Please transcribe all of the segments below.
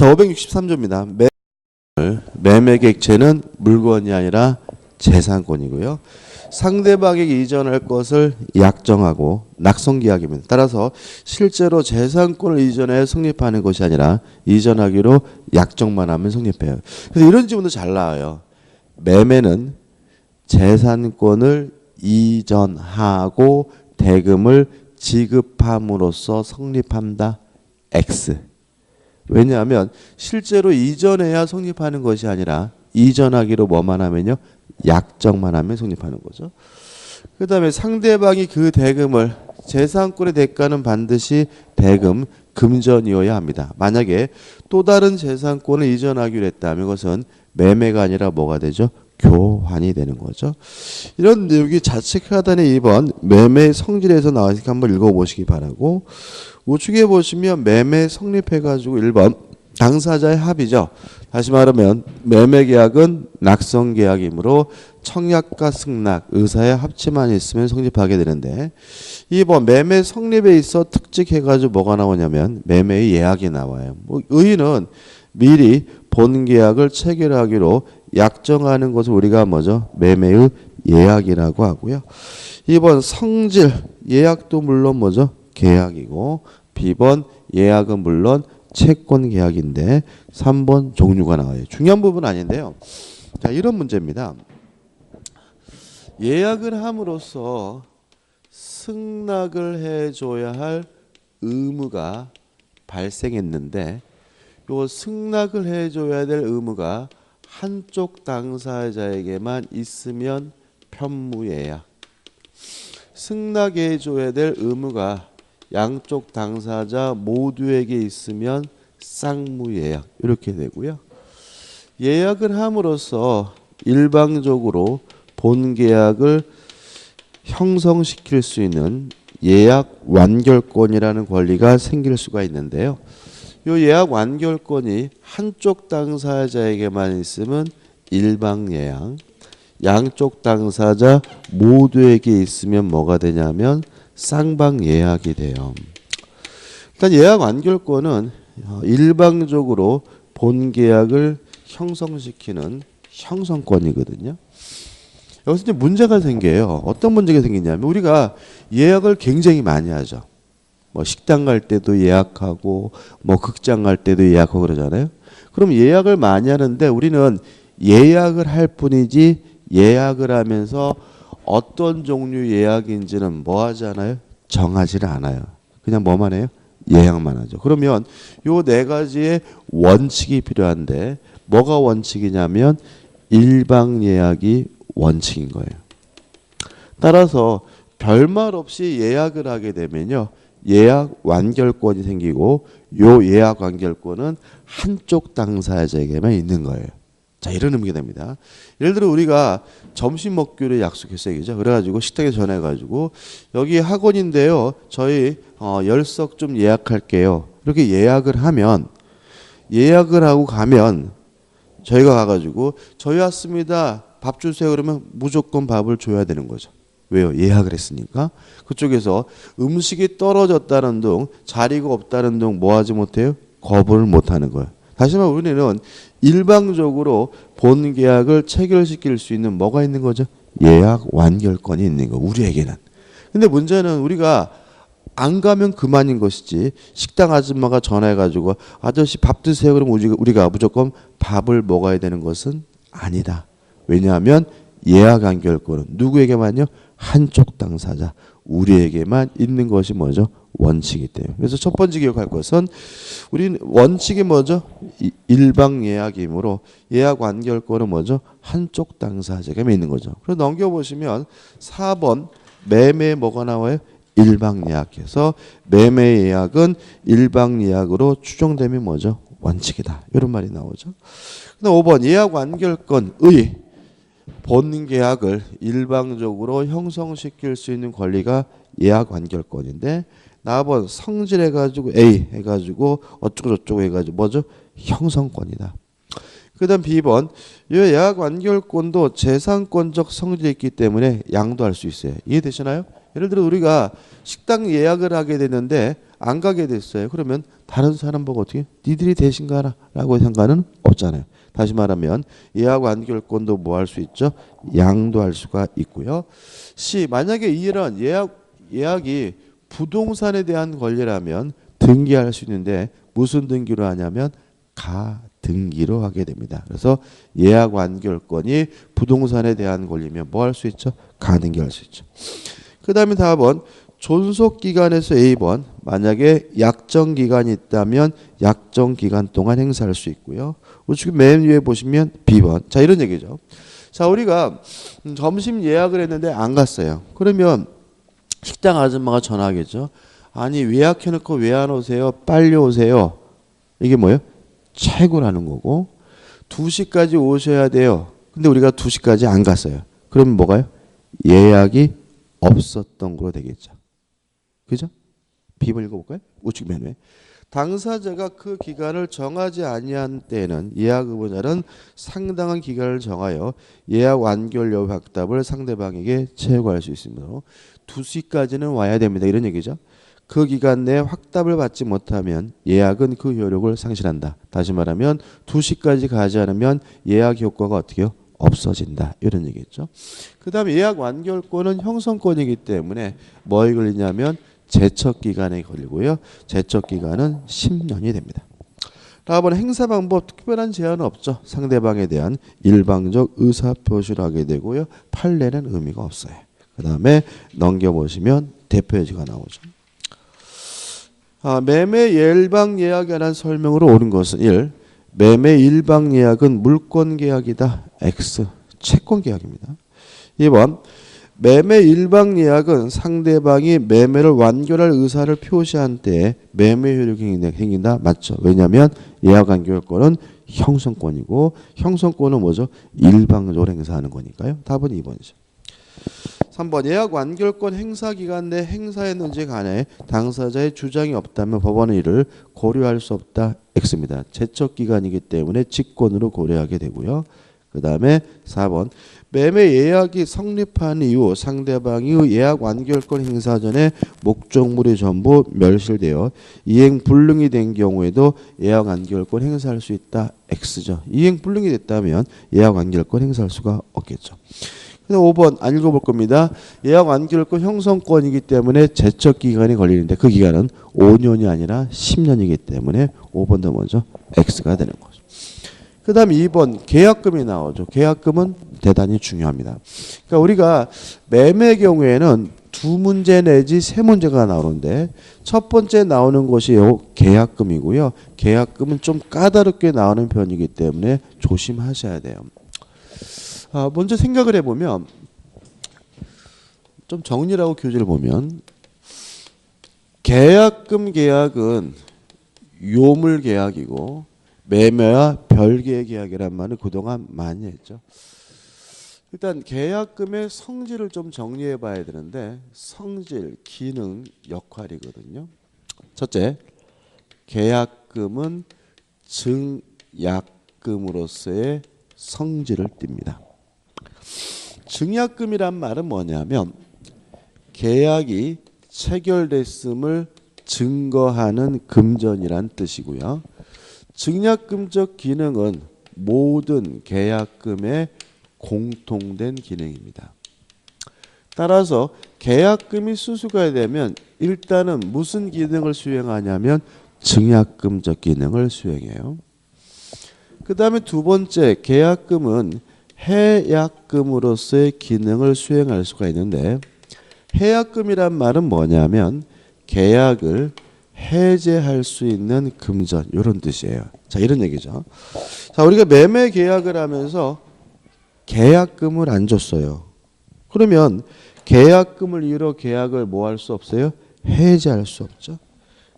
자, 563조입니다. 매매객체는 물건이 아니라 재산권이고요. 상대방에게 이전할 것을 약정하고 낙성계약입니다. 따라서 실제로 재산권을 이전해 성립하는 것이 아니라 이전하기로 약정만 하면 성립해요. 그래서 이런 질문도 잘 나와요. 매매는 재산권을 이전하고 대금을 지급함으로써 성립한다. X. 왜냐하면 실제로 이전해야 성립하는 것이 아니라 이전하기로 뭐만 하면요, 약정만 하면 성립하는 거죠. 그 다음에 상대방이 그 대금을, 재산권의 대가는 반드시 대금, 금전이어야 합니다. 만약에 또 다른 재산권을 이전하기로 했다면 그것은 매매가 아니라 뭐가 되죠? 교환이 되는 거죠. 이런 내용이 좌측 하단에 2번 매매 성질에서 나와있으니까 한번 읽어보시기 바라고, 우측에 보시면 매매 성립해가지고 1번 당사자의 합의죠. 다시 말하면 매매계약은 낙성계약이므로 청약과 승낙, 의사의 합치만 있으면 성립하게 되는데, 2번 매매 성립에 있어 특직해가지고 뭐가 나오냐면 매매의 예약이 나와요. 의의는 미리 본계약을 체결하기로 약정하는 것을 우리가 뭐죠? 매매의 예약이라고 하고요. 2번 성질, 예약도 물론 뭐죠? 계약이고, B번 예약은 물론 채권 계약인데 3번 종류가 나와요. 중요한 부분은 아닌데요. 자, 이런 문제입니다. 예약을 함으로써 승낙을 해줘야 할 의무가 발생했는데, 요 승낙을 해줘야 될 의무가 한쪽 당사자에게만 있으면 편무예약, 승낙해줘야 될 의무가 양쪽 당사자 모두에게 있으면 쌍무예약, 이렇게 되고요. 예약을 함으로써 일방적으로 본계약을 형성시킬 수 있는 예약 완결권이라는 권리가 생길 수가 있는데요. 이 예약 완결권이 한쪽 당사자에게만 있으면 일방예약, 양쪽 당사자 모두에게 있으면 뭐가 되냐면 쌍방예약이 돼요. 일단 예약 완결권은 일방적으로 본계약을 형성시키는 형성권이거든요. 여기서 이제 문제가 생겨요. 어떤 문제가 생기냐면 우리가 예약을 굉장히 많이 하죠. 뭐 식당 갈 때도 예약하고 뭐 극장 갈 때도 예약하고 그러잖아요. 그럼 예약을 많이 하는데 우리는 예약을 할 뿐이지 예약을 하면서 어떤 종류 예약인지는 뭐 하지 않아요? 정하지를 않아요. 그냥 뭐만 해요? 예약만 하죠. 그러면 요 네 가지의 원칙이 필요한데 뭐가 원칙이냐면 일방 예약이 원칙인 거예요. 따라서 별말 없이 예약을 하게 되면요, 예약 완결권이 생기고 요 예약 완결권은 한쪽 당사자에게만 있는 거예요. 자, 이런 의미가 됩니다. 예를 들어 우리가 점심 먹기로 약속했어요. 그죠? 그래가지고 식당에 전화해가지고 여기 학원인데요, 저희 10석 좀 예약할게요. 이렇게 예약을 하면, 예약을 하고 가면 저희가 가가지고 저희 왔습니다, 밥 주세요 그러면 무조건 밥을 줘야 되는 거죠. 왜요? 예약을 했으니까. 그쪽에서 음식이 떨어졌다는 둥, 자리가 없다는 둥 뭐 하지 못해요? 거부를 못하는 거예요. 다시 말하면 우리는 일방적으로 본 계약을 체결시킬 수 있는 뭐가 있는 거죠? 예약 완결권이 있는 거, 우리에게는. 근데 문제는 우리가 안 가면 그만인 것이지, 식당 아줌마가 전화해가지고 아저씨 밥 드세요 그러면 우리가 무조건 밥을 먹어야 되는 것은 아니다. 왜냐하면 예약 완결권은 누구에게만요? 한쪽 당사자, 우리에게만 있는 것이 뭐죠? 원칙이 때문에. 그래서 첫 번째 기억할 것은 우리는 원칙이 뭐죠? 일방 예약이므로 예약 완결권은 뭐죠? 한쪽 당사자에게만 있는 거죠. 그래서 넘겨보시면 4번 매매 뭐가 나와요? 일방 예약해서 매매 예약은 일방 예약으로 추정되면 뭐죠? 원칙이다. 이런 말이 나오죠. 그다음 5번 예약 완결권의 본 계약을 일방적으로 형성시킬 수 있는 권리가 예약 완결권인데, 나번 성질 해가지고 A 해가지고 어쩌고 저쩌고 해가지고 뭐죠? 형성권이다. 그 다음 B번 이 예약 완결권도 재산권적 성질이 있기 때문에 양도할 수 있어요. 이해되시나요? 예를 들어 우리가 식당 예약을 하게 되는데 안 가게 됐어요. 그러면 다른 사람 보고 어떻게 니들이 대신 가라라고 상관은 없잖아요. 다시 말하면 예약 완결권도 뭐 할 수 있죠? 양도할 수가 있고요. C 만약에 이런 예약이 부동산에 대한 권리라면 등기할 수 있는데 무슨 등기로 하냐면 가등기로 하게 됩니다. 그래서 예약 완결권이 부동산에 대한 권리면 뭐 할 수 있죠? 가등기할 수 있죠. 그 다음에 4번 존속기간에서 A번 만약에 약정기간이 있다면 약정기간 동안 행사할 수 있고요. 우측 맨 위에 보시면 B번. 자 이런 얘기죠. 자 우리가 점심 예약을 했는데 안 갔어요. 그러면 식당 아줌마가 전화하겠죠. 아니 예약해놓고 왜 안 오세요? 빨리 오세요. 이게 뭐예요? 최고라는 거고 2시까지 오셔야 돼요. 근데 우리가 2시까지 안 갔어요. 그러면 뭐가요? 예약이 없었던 거로 되겠죠. 그죠? B번 읽어볼까요? 우측 맨 위에. 당사자가 그 기간을 정하지 아니한 때에는 예약 의무자는 상당한 기간을 정하여 예약 완결 여부 확답을 상대방에게 채용할 수 있습니다. 2시까지는 와야 됩니다. 이런 얘기죠. 그 기간 내에 확답을 받지 못하면 예약은 그 효력을 상실한다. 다시 말하면 2시까지 가지 않으면 예약 효과가 어떻게 해요? 없어진다. 이런 얘기겠죠. 그 다음에 예약 완결권은 형성권이기 때문에 뭐에 걸리냐면 제척기간에 걸리고요. 제척기간은 10년이 됩니다. 다음은 행사 방법 특별한 제한은 없죠. 상대방에 대한 일방적 의사표시를 하게 되고요. 판례는 의미가 없어요. 그 다음에 넘겨보시면 대표예지가 나오죠. 매매 일방 예약에 관한 설명으로 옳은 것은 1. 매매 일방 예약은 물권 계약이다. X. 채권 계약입니다. 2번 매매 일방 예약은 상대방이 매매를 완결할 의사를 표시한 때에 매매 효력이 생긴다. 맞죠. 왜냐하면 예약 완결권은 형성권이고 형성권은 뭐죠? 일방적으로 행사하는 거니까요. 답은 2번이죠. 3번 예약 완결권 행사 기간 내 행사했는지 간에 당사자의 주장이 없다면 법원은 이를 고려할 수 없다. X입니다. 제척 기간이기 때문에 직권으로 고려하게 되고요. 그 다음에 4번 매매 예약이 성립한 이후 상대방이 예약 완결권 행사 전에 목적물이 전부 멸실되어 이행 불능이 된 경우에도 예약 완결권 행사할 수 있다. X죠. 이행 불능이 됐다면 예약 완결권 행사할 수가 없겠죠. 5번 안 읽어볼 겁니다. 예약 완결권 형성권이기 때문에 제척 기간이 걸리는데 그 기간은 5년이 아니라 10년이기 때문에 5번 더 먼저 X가 되는 거죠. 그 다음 2번 계약금이 나오죠. 계약금은 대단히 중요합니다. 그러니까 우리가 매매 경우에는 2문제 내지 3문제가 나오는데 첫 번째 나오는 것이 계약금이고요. 계약금은 좀 까다롭게 나오는 편이기 때문에 조심하셔야 돼요. 먼저 생각을 해보면 좀 정리를 하고 교재를 보면 계약금 계약은 요물 계약이고 매매와 별개의 계약이란 말을 그동안 많이 했죠. 일단 계약금의 성질을 좀 정리해 봐야 되는데 성질, 기능, 역할이거든요. 첫째, 계약금은 증약금으로서의 성질을 띱니다. 증약금이란 말은 뭐냐면 계약이 체결됐음을 증거하는 금전이란 뜻이고요. 증약금적 기능은 모든 계약금의 공통된 기능입니다. 따라서 계약금이 수수가 되면 일단은 무슨 기능을 수행하냐면 증약금적 기능을 수행해요. 그 다음에 두 번째, 계약금은 해약금으로서의 기능을 수행할 수가 있는데 해약금이란 말은 뭐냐면 계약을 해제할 수 있는 금전 이런 뜻이에요. 자, 이런 얘기죠. 자, 우리가 매매 계약을 하면서 계약금을 안 줬어요. 그러면 계약금을 이유로 계약을 뭐 할 수 없어요? 해제할 수 없죠.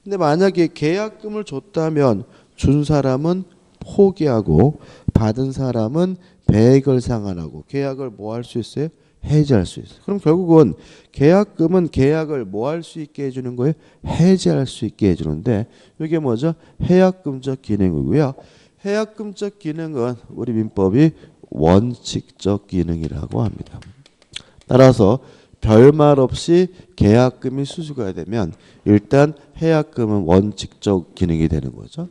근데 만약에 계약금을 줬다면 준 사람은 포기하고 받은 사람은 배액을 상환하고 계약을 뭐 할 수 있어요? 해제할 수 있어요. 그럼 결국은 계약금은 계약을 뭐 할 수 있게 해주는 거예요? 해제할 수 있게 해주는데 이게 뭐죠? 해약금적 기능이고요. 해약금적 기능은 우리 민법이 원칙적 기능이라고 합니다. 따라서 별말 없이 계약금이 수수가 되면 일단 해약금은 원칙적 기능이 되는 거죠.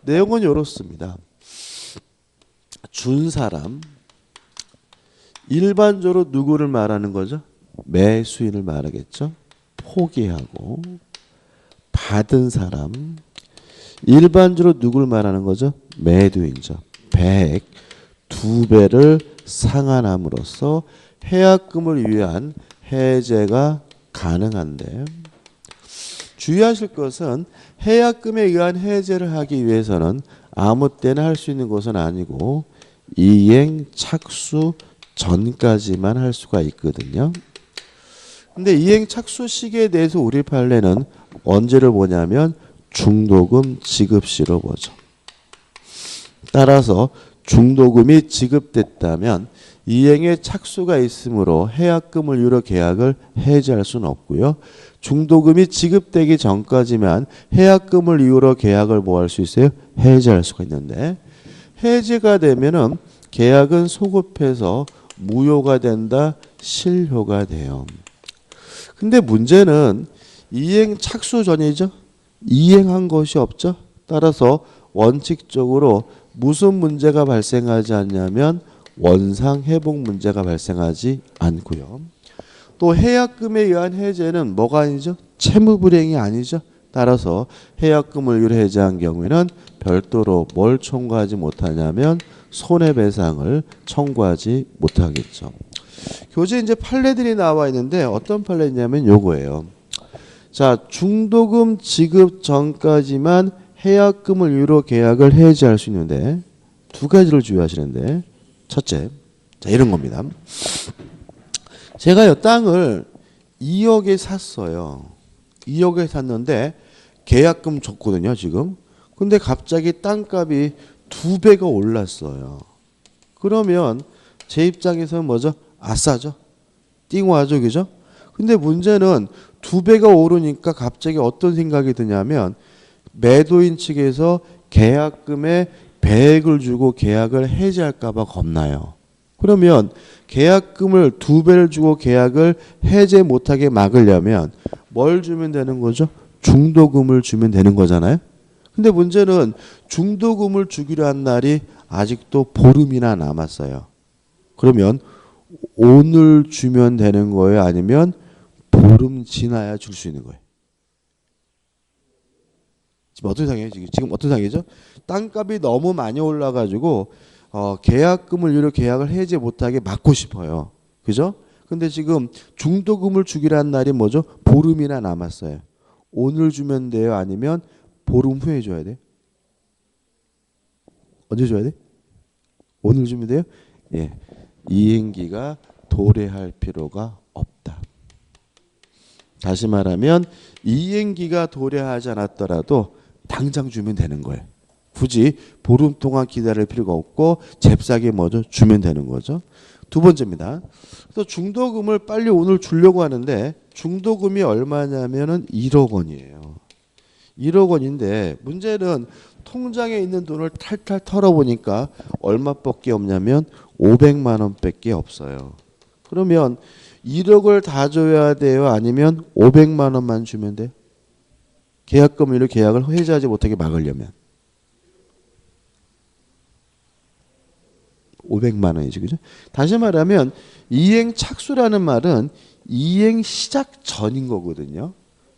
내용은 이렇습니다. 준 사람, 일반적으로 누구를 말하는 거죠? 매수인을 말하겠죠. 포기하고 받은 사람, 일반적으로 누구를 말하는 거죠? 매도인죠. 100, 2배를 상환함으로써 해약금을 위한 해제가 가능한데, 주의하실 것은 해약금에 의한 해제를 하기 위해서는 아무 때나 할 수 있는 것은 아니고 이행 착수 전까지만 할 수가 있거든요. 근데 이행 착수 시기에 대해서 우리 판례는 언제를 보냐면 중도금 지급시로 보죠. 따라서 중도금이 지급됐다면 이행에 착수가 있으므로 해약금을 이유로 계약을 해지할 수는 없고요. 중도금이 지급되기 전까지만 해약금을 이유로 계약을 뭐 할 수 있어요? 해지할 수가 있는데, 해지가 되면은 계약은 소급해서 무효가 된다, 실효가 돼요. 근데 문제는 이행 착수 전이죠. 이행한 것이 없죠. 따라서 원칙적으로 무슨 문제가 발생하지 않냐면 원상 회복 문제가 발생하지 않고요. 또 해약금에 의한 해제는 뭐가 아니죠? 채무 불이행이 아니죠. 따라서 해약금을 이유로 해제한 경우에는 별도로 뭘 청구하지 못하냐면 손해배상을 청구하지 못하겠죠. 교재 이제 판례들이 나와 있는데 어떤 판례냐면 요거예요. 자, 중도금 지급 전까지만 해약금을 이유로 계약을 해지할 수 있는데 두 가지를 주의하시는데, 첫째, 자 이런 겁니다. 제가요 땅을 2억에 샀어요. 2억에 샀는데 계약금 줬거든요 지금. 근데 갑자기 땅값이 2배가 올랐어요. 그러면 제 입장에서는 뭐죠? 아싸죠. 띵화죠, 그죠? 근데 문제는 2배가 오르니까 갑자기 어떤 생각이 드냐면 매도인 측에서 계약금에 100을 주고 계약을 해지할까봐 겁나요. 그러면 계약금을 2배를 주고 계약을 해제 못하게 막으려면 뭘 주면 되는 거죠? 중도금을 주면 되는 거잖아요. 근데 문제는 중도금을 주기로 한 날이 아직도 보름이나 남았어요. 그러면 오늘 주면 되는 거예요? 아니면 보름 지나야 줄 수 있는 거예요? 지금 어떤 상황이에요? 지금 어떤 상황이죠? 땅값이 너무 많이 올라가지고 계약금을 이유로 계약을 해지 못하게 막고 싶어요. 그죠? 근데 지금 중도금을 주기로 한 날이 뭐죠? 보름이나 남았어요. 오늘 주면 돼요? 아니면 보름 후에 줘야 돼? 언제 줘야 돼? 오늘 주면 돼요? 예. 이행기가 도래할 필요가 없다. 다시 말하면 이행기가 도래하지 않았더라도 당장 주면 되는 거예요. 굳이 보름 동안 기다릴 필요가 없고 잽싸게 뭐죠? 주면 되는 거죠. 두 번째입니다. 그래서 중도금을 빨리 오늘 주려고 하는데 중도금이 얼마냐면은 1억 원이에요. 1억 원인데 문제는 통장에 있는 돈을 탈탈 털어보니까 얼마밖에 없냐면 500만 원밖에 없어요. 그러면 1억을 다 줘야 돼요? 아니면 500만 원만 주면 돼요? 계약금으로 계약을 해지하지 못하게 막으려면 500만 원이죠. 그죠? 다시 말하면 이행 착수라는 말은 이행 시작 전인 거거든요.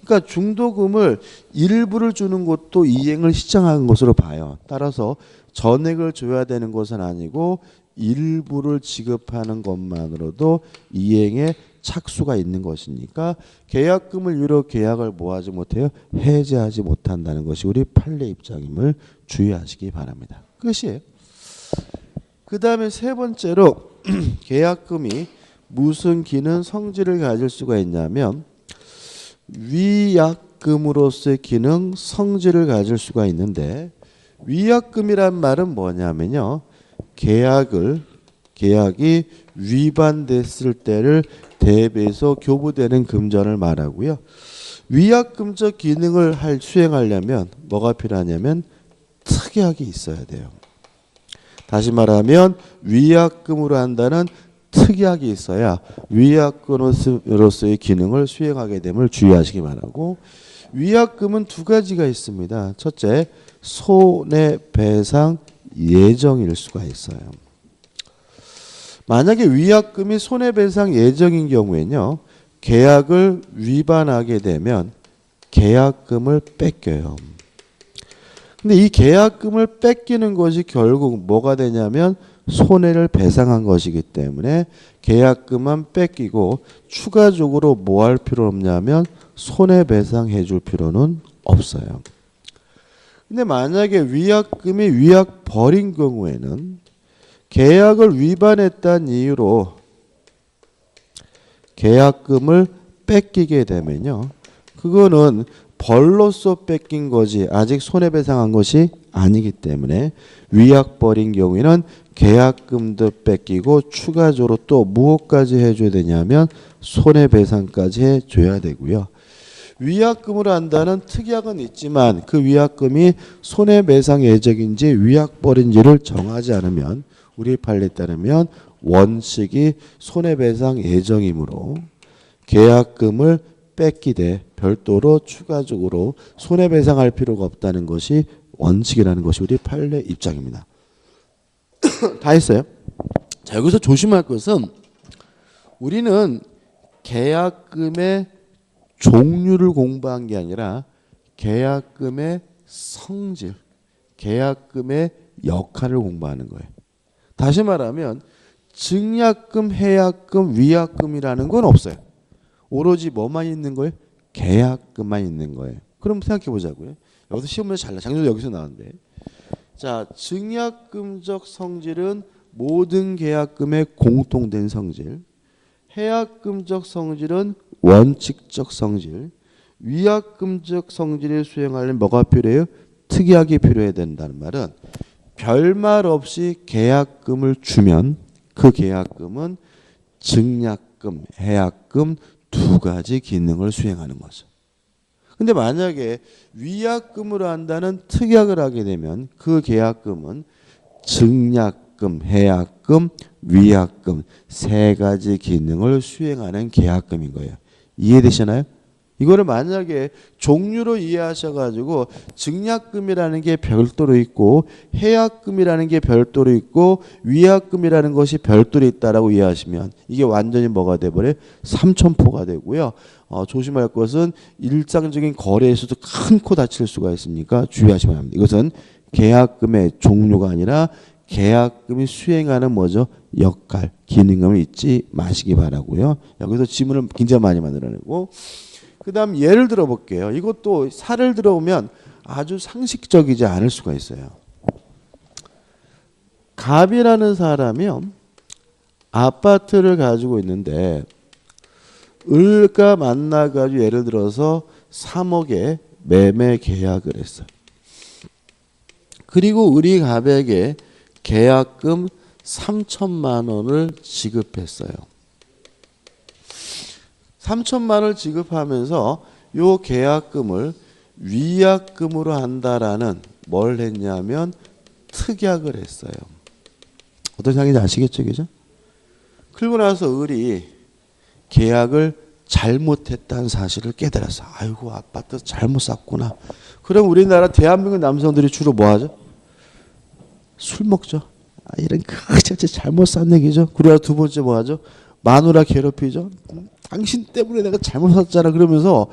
그러니까 중도금을 일부를 주는 것도 이행을 시작한 것으로 봐요. 따라서 전액을 줘야 되는 것은 아니고 일부를 지급하는 것만으로도 이행에 착수가 있는 것이니까 계약금을 이유로 계약을 뭐하지 못해요? 해지하지 못한다는 것이 우리 판례 입장임을 주의하시기 바랍니다. 끝이에요. 그 다음에 세 번째로 계약금이 무슨 기능 성질을 가질 수가 있냐면 위약금으로서의 기능 성질을 가질 수가 있는데, 위약금이란 말은 뭐냐면요, 계약이 위반됐을 때를 대비해서 교부되는 금전을 말하고요. 위약금적 기능을 수행하려면 뭐가 필요하냐면 특약이 있어야 돼요. 다시 말하면 위약금으로 한다는 특약이 있어야 위약금으로서의 기능을 수행하게 됨을 주의하시기 바라고, 위약금은 두 가지가 있습니다. 첫째, 손해배상 예정일 수가 있어요. 만약에 위약금이 손해배상 예정인 경우에는요, 계약을 위반하게 되면 계약금을 뺏겨요. 근데 이 계약금을 뺏기는 것이 결국 뭐가 되냐면 손해를 배상한 것이기 때문에 계약금만 뺏기고 추가적으로 뭐 할 필요 없냐면 손해배상해 줄 필요는 없어요. 근데 만약에 위약금이 위약 벌인 경우에는 계약을 위반했다는 이유로 계약금을 뺏기게 되면요, 그거는 벌로서 뺏긴 거지 아직 손해배상한 것이 아니기 때문에 위약 벌인 경우에는 계약금도 뺏기고 추가적으로 또 무엇까지 해줘야 되냐면 손해배상까지 해줘야 되고요. 위약금으로 한다는 특약은 있지만 그 위약금이 손해배상 예정인지 위약 벌인지를 정하지 않으면 우리 판례에 따르면 원칙이 손해배상 예정이므로 계약금을 뺏기되 별도로 추가적으로 손해배상할 필요가 없다는 것이 원칙이라는 것이 우리 판례 입장입니다. 다 했어요. 자, 여기서 조심할 것은 우리는 계약금의 종류를 공부한 게 아니라 계약금의 성질, 계약금의 역할을 공부하는 거예요. 다시 말하면 증약금, 해약금, 위약금이라는 건 없어요. 오로지 뭐만 있는 거예요? 계약금만 있는 거예요. 그럼 생각해 보자고요. 여기서 시험 문제 잘 나. 작년도 여기서 나왔는데. 자, 증약금적 성질은 모든 계약금의 공통된 성질. 해약금적 성질은 원칙적 성질. 위약금적 성질을 수행하려면 뭐가 필요해요? 특약이 필요해야 된다는 말은 별말 없이 계약금을 주면 그 계약금은 증약금, 해약금 두 가지 기능을 수행하는 거죠. 근데 만약에 위약금으로 한다는 특약을 하게 되면 그 계약금은 증약금, 해약금, 위약금 세 가지 기능을 수행하는 계약금인 거예요. 이해되시나요? 이거를 만약에 종류로 이해하셔가지고 증약금이라는 게 별도로 있고 해약금이라는 게 별도로 있고 위약금이라는 것이 별도로 있다라고 이해하시면 이게 완전히 뭐가 돼버려요? 삼천포가 되고요. 조심할 것은 일상적인 거래에서도 큰 코 다칠 수가 있으니까 주의하시면 합니다. 이것은 계약금의 종류가 아니라 계약금이 수행하는 뭐죠? 역할, 기능을 잊지 마시기 바라고요. 여기서 지문을 굉장히 많이 만들어내고, 그 다음 예를 들어 볼게요. 이것도 사를 들어보면 아주 상식적이지 않을 수가 있어요. 갑이라는 사람이요, 아파트를 가지고 있는데 을과 만나가지고 예를 들어서 3억에 매매 계약을 했어요. 그리고 을이 갑에게 계약금 3천만 원을 지급했어요. 3천만 원을 지급하면서 요 계약금을 위약금으로 한다라는 뭘 했냐면 특약을 했어요. 어떤 상황인지 아시겠죠? 그죠? 그리고 나서 을이 계약을 잘못했다는 사실을 깨달았어. 아이고, 아파트 잘못 샀구나. 그럼 우리나라 대한민국 남성들이 주로 뭐 하죠? 술 먹죠. 이런 그저저 잘못 산 얘기죠. 그리고 두 번째 뭐 하죠? 마누라 괴롭히죠. 당신 때문에 내가 잘못 샀잖아. 그러면서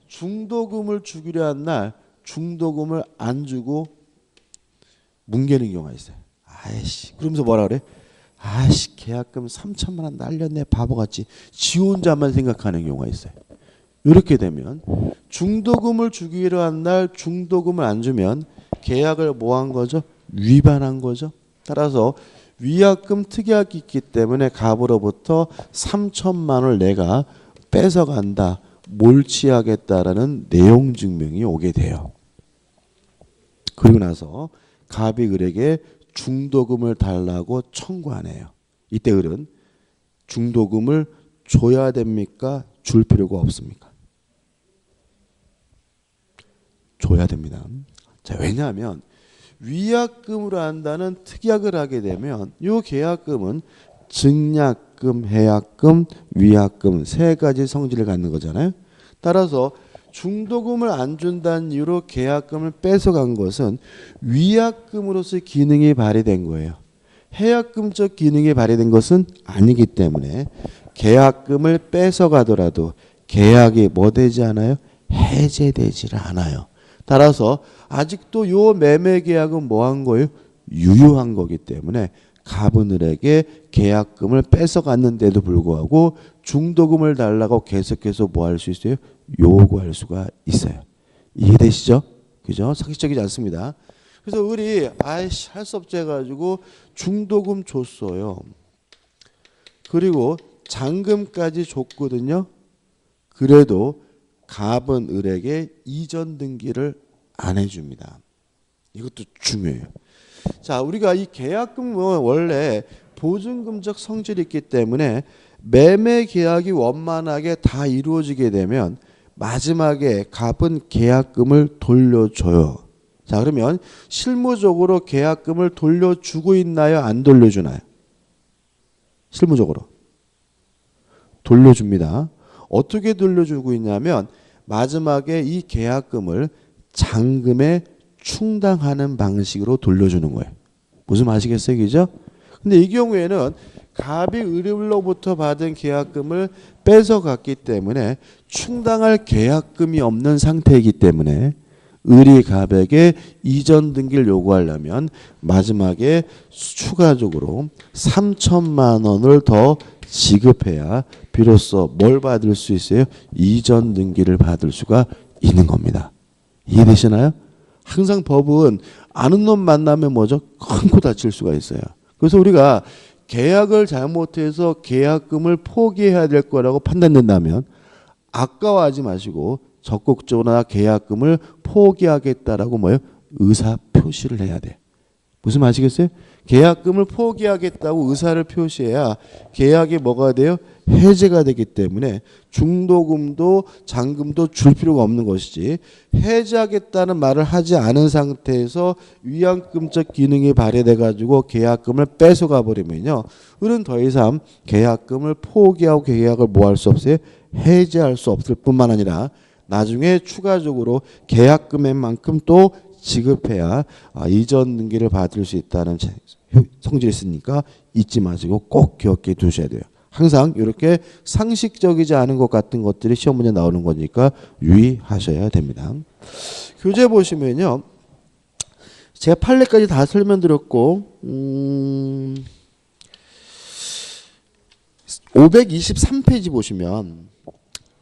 중도금을 주기로 한 날 중도금을 안 주고 뭉개는 경우가 있어요. 아이씨. 그러면서 뭐라 그래? 아이씨, 계약금 3천만 원 날렸네, 바보같이. 지 혼자만 생각하는 경우가 있어요. 이렇게 되면 중도금을 주기로 한 날 중도금을 안 주면 계약을 뭐 한 거죠? 위반한 거죠. 따라서 위약금 특약이 있기 때문에 갑으로부터 3천만 원을 내가 뺏어간다, 몰취하겠다라는 내용 증명이 오게 돼요. 그리고 나서 갑이 을에게 중도금을 달라고 청구하네요. 이때 을은 중도금을 줘야 됩니까? 줄 필요가 없습니까? 줘야 됩니다. 자, 왜냐하면 위약금으로 한다는 특약을 하게 되면 이 계약금은 증약, 계약금, 해약금, 위약금 세 가지 성질을 갖는 거잖아요. 따라서 중도금을 안 준다는 이유로 계약금을 뺏어간 것은 위약금으로서의 기능이 발휘된 거예요. 해약금적 기능이 발휘된 것은 아니기 때문에 계약금을 뺏어가더라도 계약이 뭐 되지 않아요? 해제되질 않아요. 따라서 아직도 요 매매 계약은 뭐 한 거예요? 유효한 거기 때문에 갑은을에게 계약금을 뺏어갔는데도 불구하고 중도금을 달라고 계속해서 뭐 할 수 있어요? 요구할 수가 있어요. 이해되시죠? 그죠? 상식적이지 않습니다. 그래서 을이 아이씨 할 수 없지 해가지고 중도금 줬어요. 그리고 잔금까지 줬거든요. 그래도 갑은 을에게 이전 등기를 안 해줍니다. 이것도 중요해요. 자, 우리가 이 계약금은 원래 보증금적 성질이 있기 때문에 매매 계약이 원만하게 다 이루어지게 되면 마지막에 갑은 계약금을 돌려줘요. 자, 그러면 실무적으로 계약금을 돌려주고 있나요? 안 돌려주나요? 실무적으로 돌려줍니다. 어떻게 돌려주고 있냐면 마지막에 이 계약금을 잔금에 충당하는 방식으로 돌려주는 거예요. 무슨 아시겠어요? 그죠? 근데 이 경우에는 갑이 을로부터 받은 계약금을 뺏어갔기 때문에 충당할 계약금이 없는 상태이기 때문에 을이 갑에게 이전 등기를 요구하려면 마지막에 추가적으로 3천만 원을 더 지급해야 비로소 뭘 받을 수 있어요? 이전 등기를 받을 수가 있는 겁니다. 이해되시나요? 항상 법은 아는 놈 만나면 뭐죠? 큰 코 다칠 수가 있어요. 그래서 우리가 계약을 잘못해서 계약금을 포기해야 될 거라고 판단된다면 아까워하지 마시고 적극적으로 계약금을 포기하겠다라고 뭐예요? 의사 표시를 해야 돼. 무슨 말 아시겠어요? 계약금을 포기하겠다고 의사를 표시해야 계약이 뭐가 돼요? 해제가 되기 때문에 중도금도 잔금도 줄 필요가 없는 것이지 해제하겠다는 말을 하지 않은 상태에서 위약금적 기능이 발휘돼 가지고 계약금을 뺏어가 버리면요. 을은 더 이상 계약금을 포기하고 계약을 뭐 할 수 없어요? 해제할 수 없을 뿐만 아니라 나중에 추가적으로 계약금액만큼 또 지급해야 이전 등기를 받을 수 있다는 성질이 있으니까 잊지 마시고 꼭 기억해 두셔야 돼요. 항상 이렇게 상식적이지 않은 것 같은 것들이 시험 문제 나오는 거니까 유의하셔야 됩니다. 교재 보시면요. 제가 판례까지 다 설명드렸고 523페이지 보시면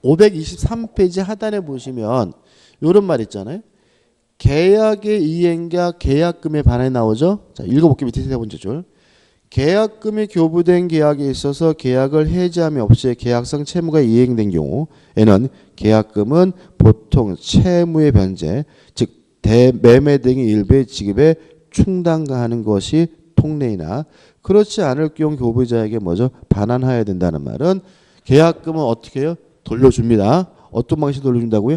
523페이지 하단에 보시면 이런 말 있잖아요. 계약의 이행과 계약금에 반해 나오죠. 자, 읽어볼게요. 밑에 세 번째 줄. 계약금이 교부된 계약에 있어서 계약을 해지함이 없이 계약상 채무가 이행된 경우에는 계약금은 보통 채무의 변제, 즉 대매매 등의 일부의 지급에 충당하는 것이 통례이나 그렇지 않을 경우 교부자에게 뭐죠? 반환하여야 된다는 말은 계약금은 어떻게 해요? 돌려줍니다. 어떤 방식으로 돌려준다고요?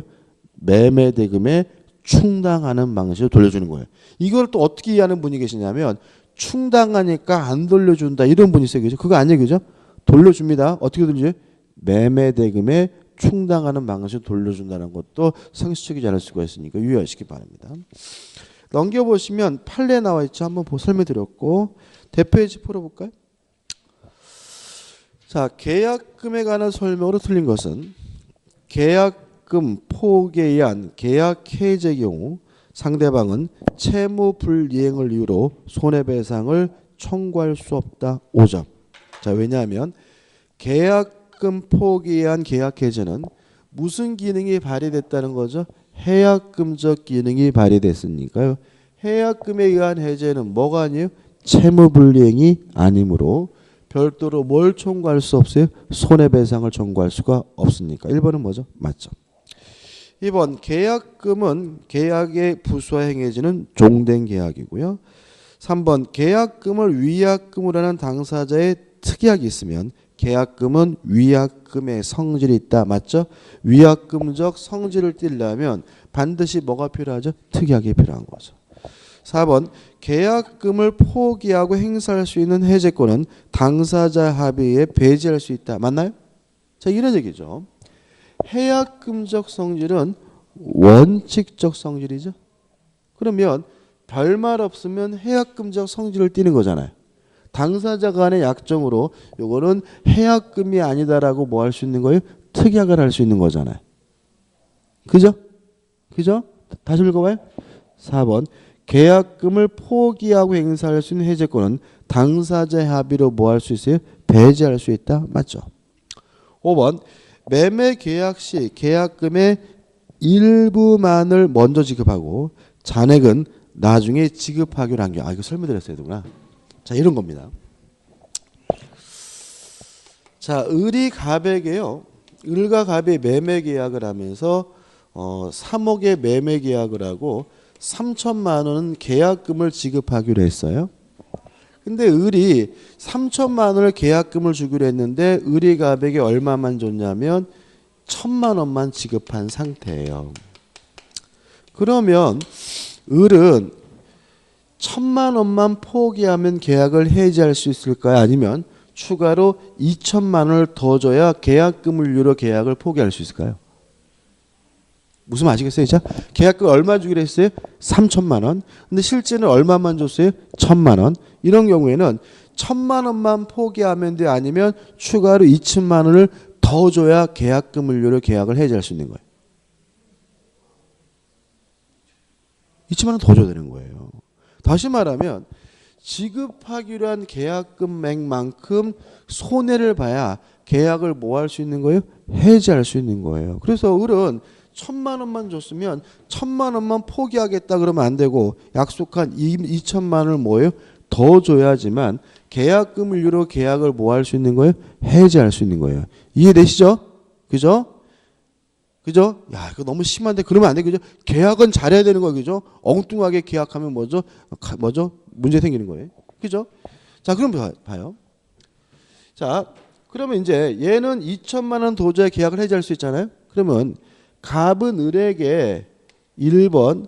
매매 대금에 충당하는 방식으로 돌려주는 거예요. 이걸 또 어떻게 이해하는 분이 계시냐면 충당하니까 안 돌려준다 이런 분이 있어요. 그죠? 그거 아니에요. 그죠? 돌려줍니다. 어떻게 돌려줘요? 매매 대금에 충당하는 방식으로 돌려준다는 것도 상식적이지 않을 수가 있으니까 유의하시기 바랍니다. 넘겨보시면 판례 나와 있죠. 한번 설명드렸고 대표이지 풀어볼까요? 자, 계약금에 관한 설명으로 틀린 것은 계약금 포기에 의한 계약 해제 경우 상대방은 채무 불이행을 이유로 손해배상을 청구할 수 없다. 5점. 자, 왜냐하면 계약금 포기에 의한 계약 해제는 무슨 기능이 발휘됐다는 거죠? 해약금적 기능이 발휘됐으니까요. 해약금에 의한 해제는 뭐가 아니에요? 채무 불이행이 아니므로 별도로 뭘 청구할 수 없어요? 손해배상을 청구할 수가 없으니까. 1번은 뭐죠? 맞죠. 2번 계약금은 계약의 부수와 행해지는 종된 계약이고요. 3번 계약금을 위약금으로 하는 당사자의 특약이 있으면 계약금은 위약금의 성질이 있다. 맞죠? 위약금적 성질을 띠려면 반드시 뭐가 필요하죠? 특약이 필요한 거죠. 4번 계약금을 포기하고 행사할 수 있는 해제권은 당사자 합의에 배제할 수 있다. 맞나요? 자, 이런 얘기죠. 해약금적 성질은 원칙적 성질이죠. 그러면 별말 없으면 해약금적 성질을 띠는 거잖아요. 당사자 간의 약정으로 요거는 해약금이 아니다라고 뭐 할 수 있는 거예요? 특약을 할 수 있는 거잖아요. 그죠? 그죠? 다시 읽어봐요. 4번 계약금을 포기하고 행사할 수 있는 해제권은 당사자의 합의로 뭐 할 수 있어요? 배제할 수 있다. 맞죠? 5번 매매 계약 시 계약금의 일부만을 먼저 지급하고 잔액은 나중에 지급하기로 한 경우. 이거 설명드렸어야 되구나. 자, 이런 겁니다. 자, 을이 갑에게요. 을과 갑이 매매 계약을 하면서 3억의 매매 계약을 하고 3천만 원은 계약금을 지급하기로 했어요. 근데 을이 3천만 원을 계약금을 주기로 했는데 을이 갑에게 얼마만 줬냐면 1,000만 원만 지급한 상태예요. 그러면 을은 1,000만 원만 포기하면 계약을 해지할 수 있을까요? 아니면 추가로 2천만 원을 더 줘야 계약금을 유로 계약을 포기할 수 있을까요? 무슨 아시겠어요? 자, 계약금 얼마 주기로 했어요? 3천만 원. 근데 실제는 얼마만 줬어요? 1,000만 원. 이런 경우에는 1,000만 원만 포기하면 돼. 아니면 추가로 2천만 원을 더 줘야 계약금을 유로 계약을 해지할 수 있는 거예요. 2천만 원 더 줘야 되는 거예요. 다시 말하면 지급하기로 한 계약금액만큼 손해를 봐야 계약을 뭐 할 수 있는 거예요? 해지할 수 있는 거예요. 그래서 을은 1,000만 원만 줬으면 1,000만 원만 포기하겠다 그러면 안 되고 약속한 2천만 원을 뭐예요? 더 줘야지만 계약금을 유로 계약을 뭐 할 수 있는 거예요? 해지할 수 있는 거예요. 이해되시죠? 그죠? 그죠? 야, 이거 너무 심한데 그러면 안 돼. 그죠? 계약은 잘해야 되는 거 그죠? 엉뚱하게 계약하면 뭐죠? 문제 생기는 거예요. 그죠? 자, 그럼 봐요. 자, 그러면 이제 얘는 2천만 원 도저히 계약을 해지할 수 있잖아요. 그러면 갑은 을에게 1번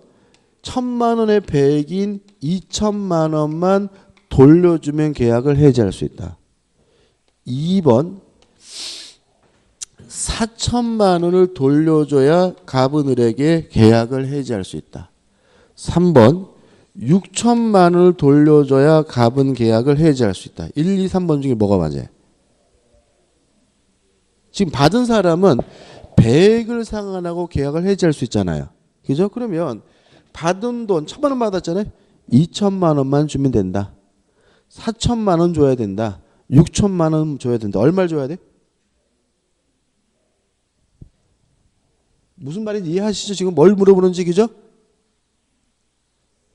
1,000만 원의 배액인 2천만 원만 돌려주면 계약을 해지할 수 있다. 2번 4천만 원을 돌려줘야 갑은 을에게 계약을 해지할 수 있다. 3번 6천만 원을 돌려줘야 갑은 계약을 해지할 수 있다. 1, 2, 3번 중에 뭐가 맞아요? 지금 받은 사람은 배액을 상환하고 계약을 해지할 수 있잖아요. 그죠? 그러면 받은 돈 1,000만 원 받았잖아요. 2천만 원만 주면 된다. 4천만 원 줘야 된다. 6천만 원 줘야 된다. 얼마를 줘야 돼? 무슨 말인지 이해하시죠? 지금 뭘 물어보는지. 그죠?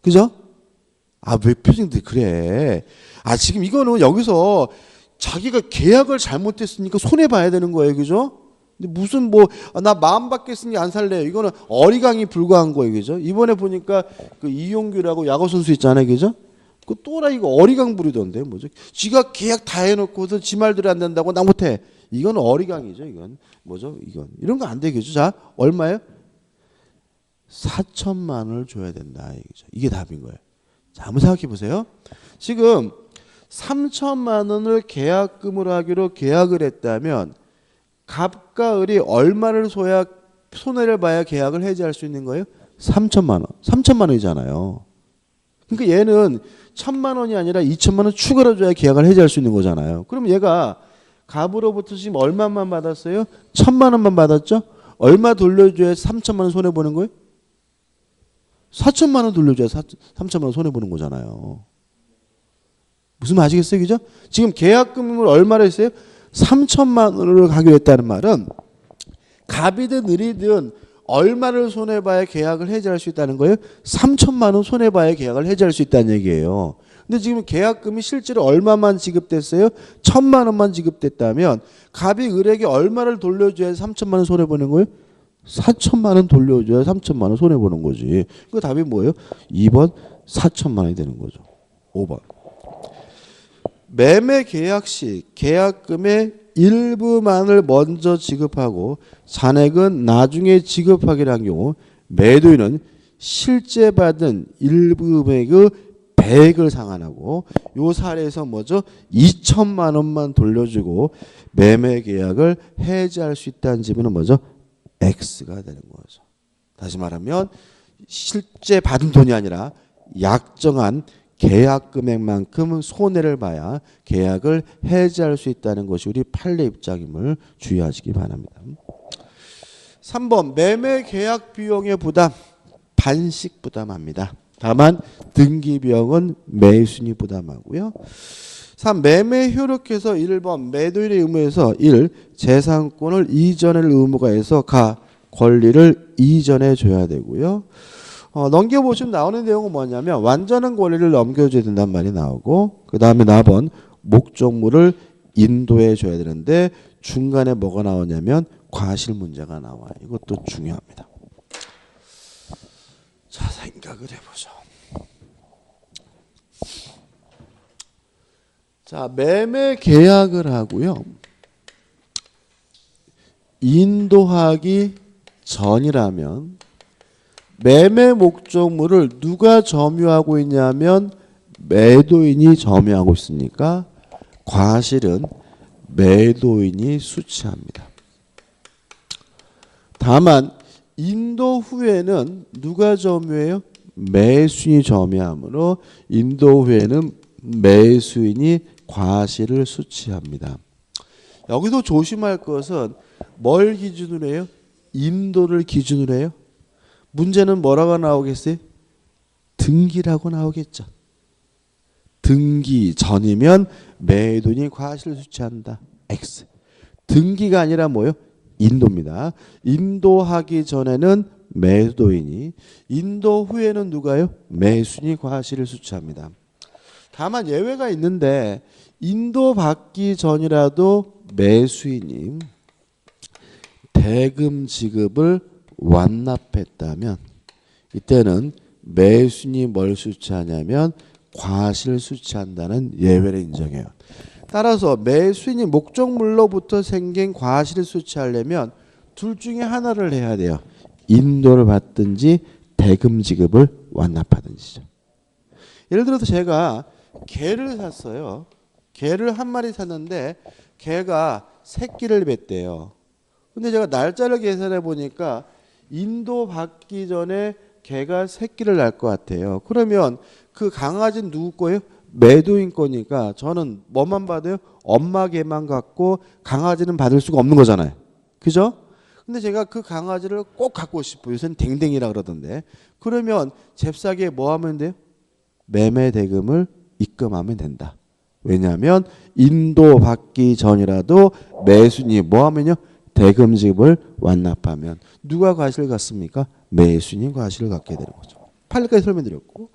그죠? 왜 표정들이 그래? 지금 이거는 여기서 자기가 계약을 잘못했으니까 손해봐야 되는 거예요. 그죠? 근데 무슨 나 마음 바뀌었으니 안 살래요. 이거는 어리광이 불과한 거예요. 그죠? 이번에 보니까 그 이용규라고 야구 선수 있잖아요. 그죠? 그 또라이 이거 어리광 부리던데 뭐죠? 지가 계약 다 해놓고서 지 말대로 안 된다고 나 못해. 이건 어리광이죠. 이건 뭐죠? 이건 이런 거 안 되겠죠. 자, 얼마예요? 4천만 원을 줘야 된다. 이게 답인 거예요. 자, 한번 생각해 보세요. 지금 3천만 원을 계약금으로 하기로 계약을 했다면 갑과 을이 얼마를 줘야 손해를 봐야 계약을 해지할 수 있는 거예요? 3천만 원. 3천만 원이잖아요. 그러니까 얘는 1,000만 원이 아니라 2천만 원 추가로 줘야 계약을 해지할 수 있는 거잖아요. 그럼 얘가 갑으로부터 지금 얼마만 받았어요? 1,000만 원만 받았죠? 얼마 돌려줘야 3천만 원 손해보는 거예요? 4천만 원 돌려줘야 3천만 원 손해보는 거잖아요. 무슨 말 아시겠어요? 그죠? 지금 계약금을 얼마를 했어요? 3천만 원으로 가기로 했다는 말은 갑이든 을이든 얼마를 손해봐야 계약을 해지할 수 있다는 거예요? 3천만 원 손해봐야 계약을 해지할 수 있다는 얘기예요. 근데 지금 계약금이 실제로 얼마만 지급됐어요? 1,000만 원만 지급됐다면 갑이 을에게 얼마를 돌려줘야 3천만 원 손해보는 거예요? 4천만 원 돌려줘야 3천만 원 손해보는 거지. 그 답이 뭐예요? 2번 4천만 원이 되는 거죠. 5번. 매매 계약 시 계약금의 일부만을 먼저 지급하고 잔액은 나중에 지급하기로 한 경우 매도인은 실제 받은 일금액의 100을 상환하고 요 사례에서 뭐죠? 2천만 원만 돌려주고 매매 계약을 해지할 수 있다는 지분은 뭐죠? X가 되는 거죠. 다시 말하면 실제 받은 돈이 아니라 약정한 계약 금액만큼 손해를 봐야 계약을 해지할 수 있다는 것이 우리 판례 입장임을 주의하시기 바랍니다. 3번 매매 계약 비용의 부담 반씩 부담합니다. 다만 등기 비용은 매수인이 부담하고요. 3. 매매 효력에서 1번 매도인의 의무에서 1. 재산권을 이전할 의무가 있어 가 권리를 이전해 줘야 되고요. 넘겨보시면 나오는 내용은 뭐냐면 완전한 권리를 넘겨줘야 된다는 말이 나오고 그 다음에 4번 목적물을 인도해 줘야 되는데 중간에 뭐가 나오냐면 과실 문제가 나와요. 이것도 중요합니다. 자, 생각을 해보죠. 자, 매매 계약을 하고요. 인도하기 전이라면 매매 목적물을 누가 점유하고 있냐면 매도인이 점유하고 있으니까 과실은 매도인이 수취합니다. 다만 인도 후에는 누가 점유해요? 매수인이 점유하므로 인도 후에는 매수인이 과실을 수취합니다. 여기서 조심할 것은 뭘 기준으로 해요? 인도를 기준으로 해요. 문제는 뭐라고 나오겠어요? 등기라고 나오겠죠. 등기 전이면 매도인이 과실을 수취한다. X. 등기가 아니라 뭐예요? 인도입니다. 인도하기 전에는 매도인이, 인도 후에는 누가요? 매수인이 과실을 수취합니다. 다만 예외가 있는데 인도받기 전이라도 매수인이 대금 지급을 완납했다면 이때는 매수인이 뭘 수취하냐면 과실을 수취한다는 예외를 인정해요. 따라서 매수인이 목적물로부터 생긴 과실을 수취하려면 둘 중에 하나를 해야 돼요. 인도를 받든지 대금 지급을 완납하든지죠. 예를 들어서 제가 개를 샀어요. 개를 한 마리 샀는데 개가 새끼를 뱉대요. 근데 제가 날짜를 계산해 보니까 인도 받기 전에 개가 새끼를 낳을 것 같아요. 그러면 그 강아지는 누구 거예요? 매도인 거니까 저는 뭐만 받아요? 엄마 개만 갖고 강아지는 받을 수가 없는 거잖아요. 그죠? 근데 제가 그 강아지를 꼭 갖고 싶어요. 요새는 댕댕이라 그러던데. 그러면 잽싸게 뭐 하면 돼요? 매매 대금을 입금하면 된다. 왜냐하면 인도 받기 전이라도 매수인이 뭐 하면요? 대금 지급을 완납하면 누가 과실을 갖습니까? 매수인이 과실을 갖게 되는 거죠. 판례까지 설명드렸고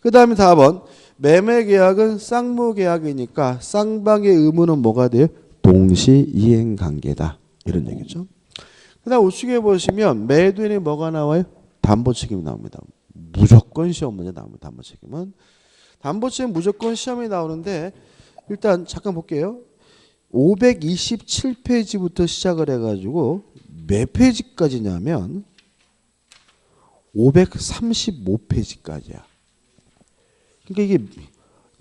그 다음에 4번 매매 계약은 쌍무 계약이니까 쌍방의 의무는 뭐가 돼요? 동시 이행 관계다. 이런 얘기죠. 그 다음 우측에 보시면 매도인이 뭐가 나와요? 담보 책임이 나옵니다. 무조건 시험 문제 나옵니다. 담보 책임은. 담보 책임 무조건 시험이 나오는데 일단 잠깐 볼게요. 527페이지부터 시작을 해가지고 몇 페이지까지냐면 535페이지까지야. 그러니까 이게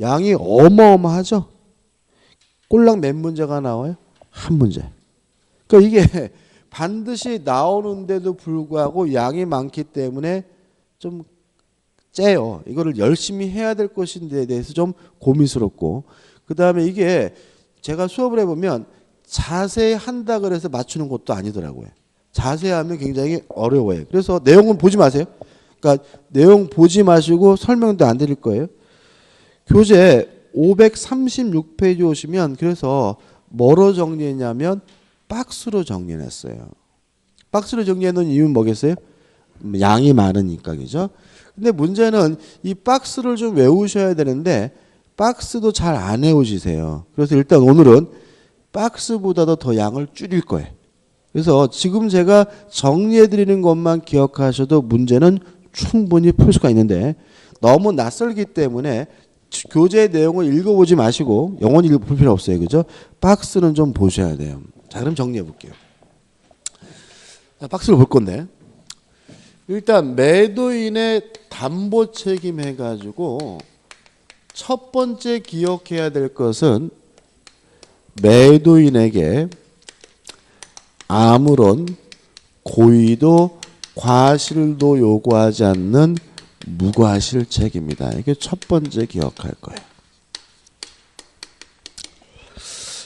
양이 어마어마하죠. 꼴랑 몇 문제가 나와요? 한 문제. 그러니까 이게 반드시 나오는데도 불구하고 양이 많기 때문에 좀 째요. 이거를 열심히 해야 될 것인데 대해서 좀 고민스럽고 그 다음에 이게 제가 수업을 해보면 자세히 한다 그래서 맞추는 것도 아니더라고요. 자세히 하면 굉장히 어려워요. 그래서 내용은 보지 마세요. 그러니까 내용 보지 마시고 설명도 안 드릴 거예요. 교재 536페이지 오시면 그래서 뭐로 정리했냐면 박스로 정리했어요. 박스로 정리해 놓은 이유는 뭐겠어요? 양이 많으니까 그죠? 근데 문제는 이 박스를 좀 외우셔야 되는데 박스도 잘 안 외우시세요. 그래서 일단 오늘은 박스보다도 더 양을 줄일 거예요. 그래서 지금 제가 정리해 드리는 것만 기억하셔도 문제는 충분히 풀 수가 있는데 너무 낯설기 때문에 교재 내용을 읽어보지 마시고 영원히 읽을 필요 없어요. 그죠? 박스는 좀 보셔야 돼요. 자, 그럼 정리해 볼게요. 자, 박스를 볼 건데 일단 매도인의 담보 책임 해가지고 첫 번째 기억해야 될 것은 매도인에게 아무런 고의도 과실도 요구하지 않는 무과실 책임이다. 이게 첫 번째 기억할 거예요.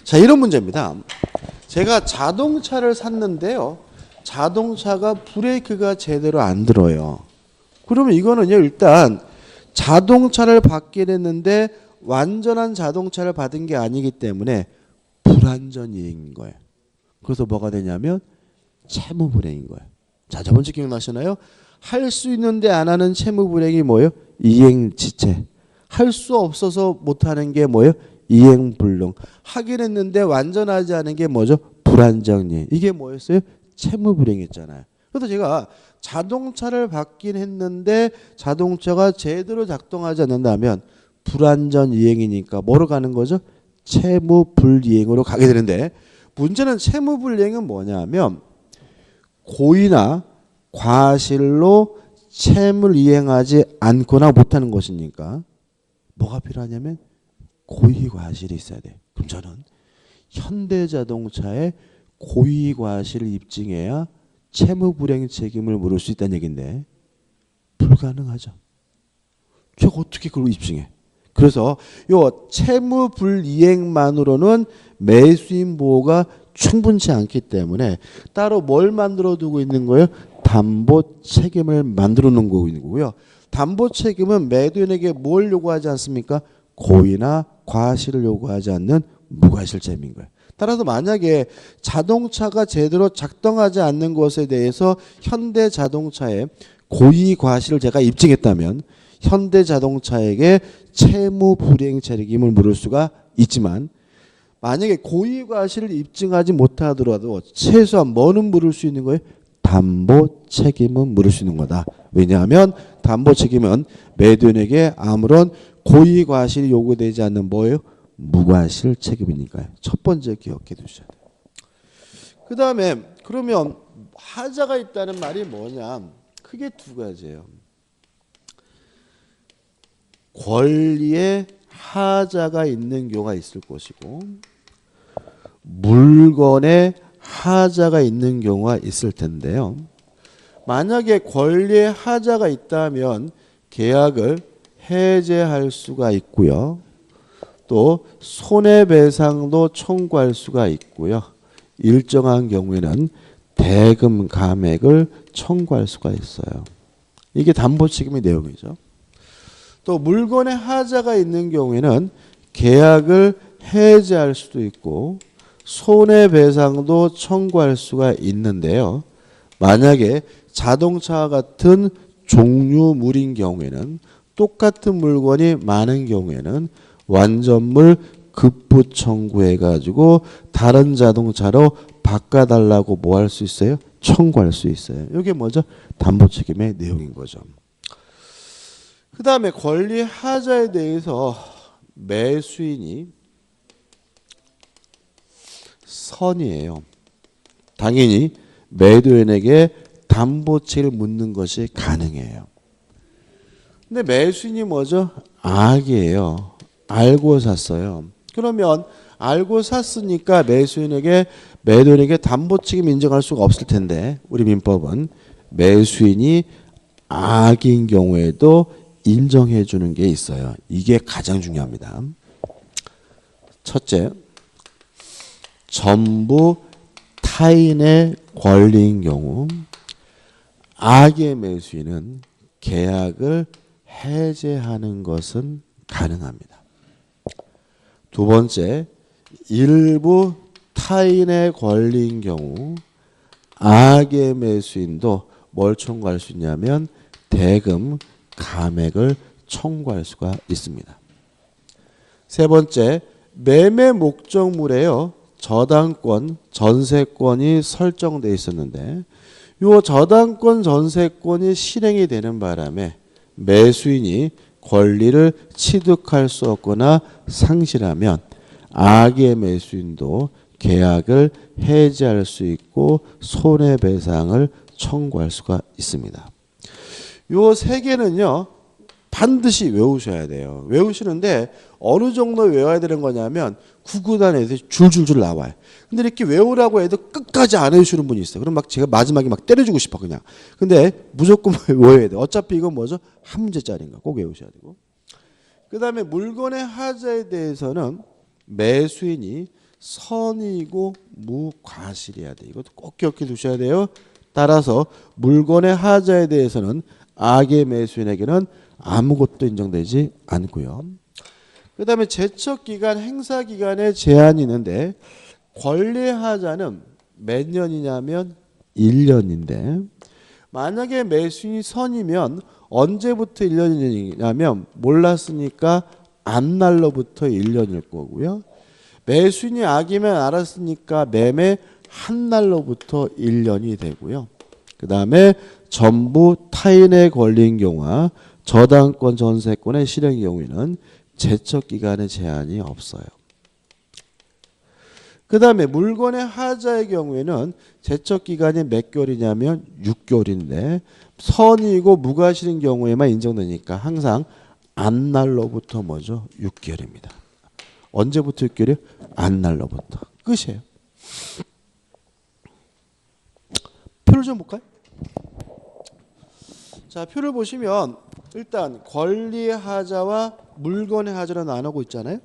자, 이런 문제입니다. 제가 자동차를 샀는데요. 자동차가 브레이크가 제대로 안 들어요. 그러면 이거는요, 일단 자동차를 받게 됐는데 완전한 자동차를 받은 게 아니기 때문에 불완전 이행인 거예요. 그래서 뭐가 되냐면 채무 불이행인 거예요. 자, 저번 주 기억나시나요? 할 수 있는데 안 하는 채무 불이행이 뭐예요? 이행지체. 할 수 없어서 못하는 게 뭐예요? 이행불능. 하긴 했는데 완전하지 않은 게 뭐죠? 불완전 이행. 이게 뭐였어요? 채무 불이행이었잖아요. 그래서 제가 자동차를 받긴 했는데 자동차가 제대로 작동하지 않는다면 불완전 이행이니까 뭐로 가는 거죠? 채무 불이행으로 가게 되는데, 문제는 채무 불이행은 뭐냐면 고의나 과실로 채무를 이행하지 않거나 못하는 것이니까 뭐가 필요하냐면 고의 과실이 있어야 돼. 그럼 저는 현대자동차의 고의 과실을 입증해야 채무 불이행 책임을 물을 수 있다는 얘기인데 불가능하죠. 제가 어떻게 그걸 입증해? 그래서 요 채무 불이행만으로는 매수인 보호가 충분치 않기 때문에 따로 뭘 만들어 두고 있는 거예요? 담보 책임을 만들어 놓은 거고요. 담보 책임은 매도인에게 뭘 요구하지 않습니까? 고의나 과실을 요구하지 않는 무과실 책임인 거예요. 따라서 만약에 자동차가 제대로 작동하지 않는 것에 대해서 현대자동차의 고의 과실을 제가 입증했다면 현대자동차에게 채무 불이행 책임을 물을 수가 있지만, 만약에 고의 과실을 입증하지 못하더라도 최소한 뭐는 물을 수 있는 거예요? 담보 책임은 물을 수 있는 거다. 왜냐하면 담보 책임은 매도인에게 아무런 고의 과실이 요구되지 않는 뭐예요? 무과실 책임이니까요. 첫 번째 기억해 두셔야 돼요. 그 다음에 그러면 하자가 있다는 말이 뭐냐? 크게 두 가지예요. 권리에 하자가 있는 경우가 있을 것이고 물건에 하자가 있는 경우가 있을 텐데요. 만약에 권리에 하자가 있다면 계약을 해제할 수가 있고요. 또 손해배상도 청구할 수가 있고요. 일정한 경우에는 대금 감액을 청구할 수가 있어요. 이게 담보 책임의 내용이죠. 또 물건에 하자가 있는 경우에는 계약을 해제할 수도 있고 손해배상도 청구할 수가 있는데요. 만약에 자동차와 같은 종류물인 경우에는, 똑같은 물건이 많은 경우에는 완전물 급부 청구해가지고 다른 자동차로 바꿔달라고 뭐 할 수 있어요? 청구할 수 있어요. 이게 뭐죠? 담보 책임의 내용인 거죠. 그 다음에 권리 하자에 대해서 매수인이 선이에요. 당연히 매도인에게 담보 책임을 묻는 것이 가능해요. 근데 매수인이 뭐죠? 악이에요. 알고 샀어요. 그러면 알고 샀으니까 매도인에게 담보 책임 인정할 수가 없을 텐데, 우리 민법은 매수인이 악인 경우에도 인정해 주는 게 있어요. 이게 가장 중요합니다. 첫째, 전부 타인의 권리인 경우 악의 매수인은 계약을 해제하는 것은 가능합니다. 두 번째, 일부 타인의 권리인 경우 악의 매수인도 뭘 청구할 수 있냐면 대금 감액을 청구할 수가 있습니다. 세 번째, 매매 목적물에요. 저당권, 전세권이 설정되어 있었는데 이 저당권, 전세권이 실행이 되는 바람에 매수인이 권리를 취득할 수 없거나 상실하면 악의 매수인도 계약을 해지할 수 있고 손해배상을 청구할 수가 있습니다. 요 세 개는요 반드시 외우셔야 돼요. 외우시는데 어느 정도 외워야 되는 거냐면 구구단에서 줄줄줄 나와요. 근데 이렇게 외우라고 해도 끝까지 안 외우시는 분이 있어요. 그럼 막 제가 마지막에 막 때려주고 싶어 그냥. 근데 무조건 외워야 돼요. 어차피 이건 뭐죠? 한 문제짜리인가 꼭 외우셔야 되고. 그 다음에 물건의 하자에 대해서는 매수인이 선이고 무과실이어야 돼요. 이것도 꼭 기억해 두셔야 돼요. 따라서 물건의 하자에 대해서는 악의 매수인에게는 아무것도 인정되지 않고요. 그 다음에 제척기간, 행사기간에 제한이 있는데 권리의 하자는 몇 년이냐면 1년인데 만약에 매수인이 선이면 언제부터 1년이냐면 몰랐으니까 앞날로부터 1년일 거고요. 매수인이 악이면 알았으니까 매매 한 날로부터 1년이 되고요. 그 다음에 전부 타인의 권리인 경우와 저당권 전세권의 실행의 경우에는 제척기간의 제한이 없어요. 그 다음에 물건의 하자의 경우에는 제척기간이 몇 개월이냐면 6개월인데 선이고 무과실인 경우에만 인정되니까 항상 앞날로부터 뭐죠? 6개월입니다. 언제부터 6개월이요? 앞날로부터. 끝이에요. 표를 좀 볼까요? 자, 표를 보시면 일단 권리의 하자와 물건의 하자로 나누고 있잖아요.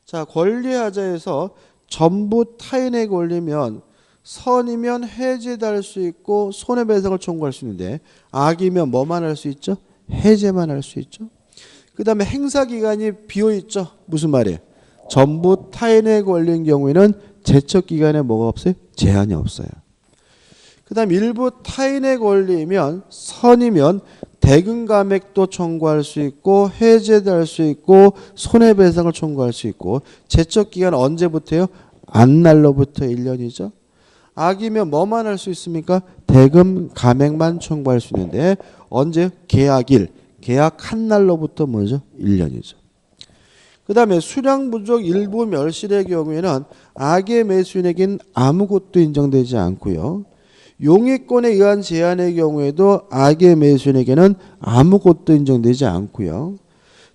자, 권리의 하자에서 전부 타인의 권리면 선이면 해제할 수 있고 손해배상을 청구할 수 있는데 악이면 뭐만 할 수 있죠? 해제만 할 수 있죠. 그 다음에 행사기간이 비어있죠. 무슨 말이에요? 전부 타인의 권리인 경우에는 제척기간에 뭐가 없어요? 제한이 없어요. 그 다음 일부 타인의 권리이면 선이면 대금 감액도 청구할 수 있고 해제도 할 수 있고 손해배상을 청구할 수 있고 제척기간 언제부터요? 앞날로부터 1년이죠. 악이면 뭐만 할 수 있습니까? 대금 감액만 청구할 수 있는데 언제? 계약일, 계약한 날로부터 뭐죠? 1년이죠. 그 다음에 수량 부족 일부 멸실의 경우에는 악의 매수인에겐 아무것도 인정되지 않고요. 용의권에 의한 제한의 경우에도 악의 매수인에게는 아무것도 인정되지 않고요.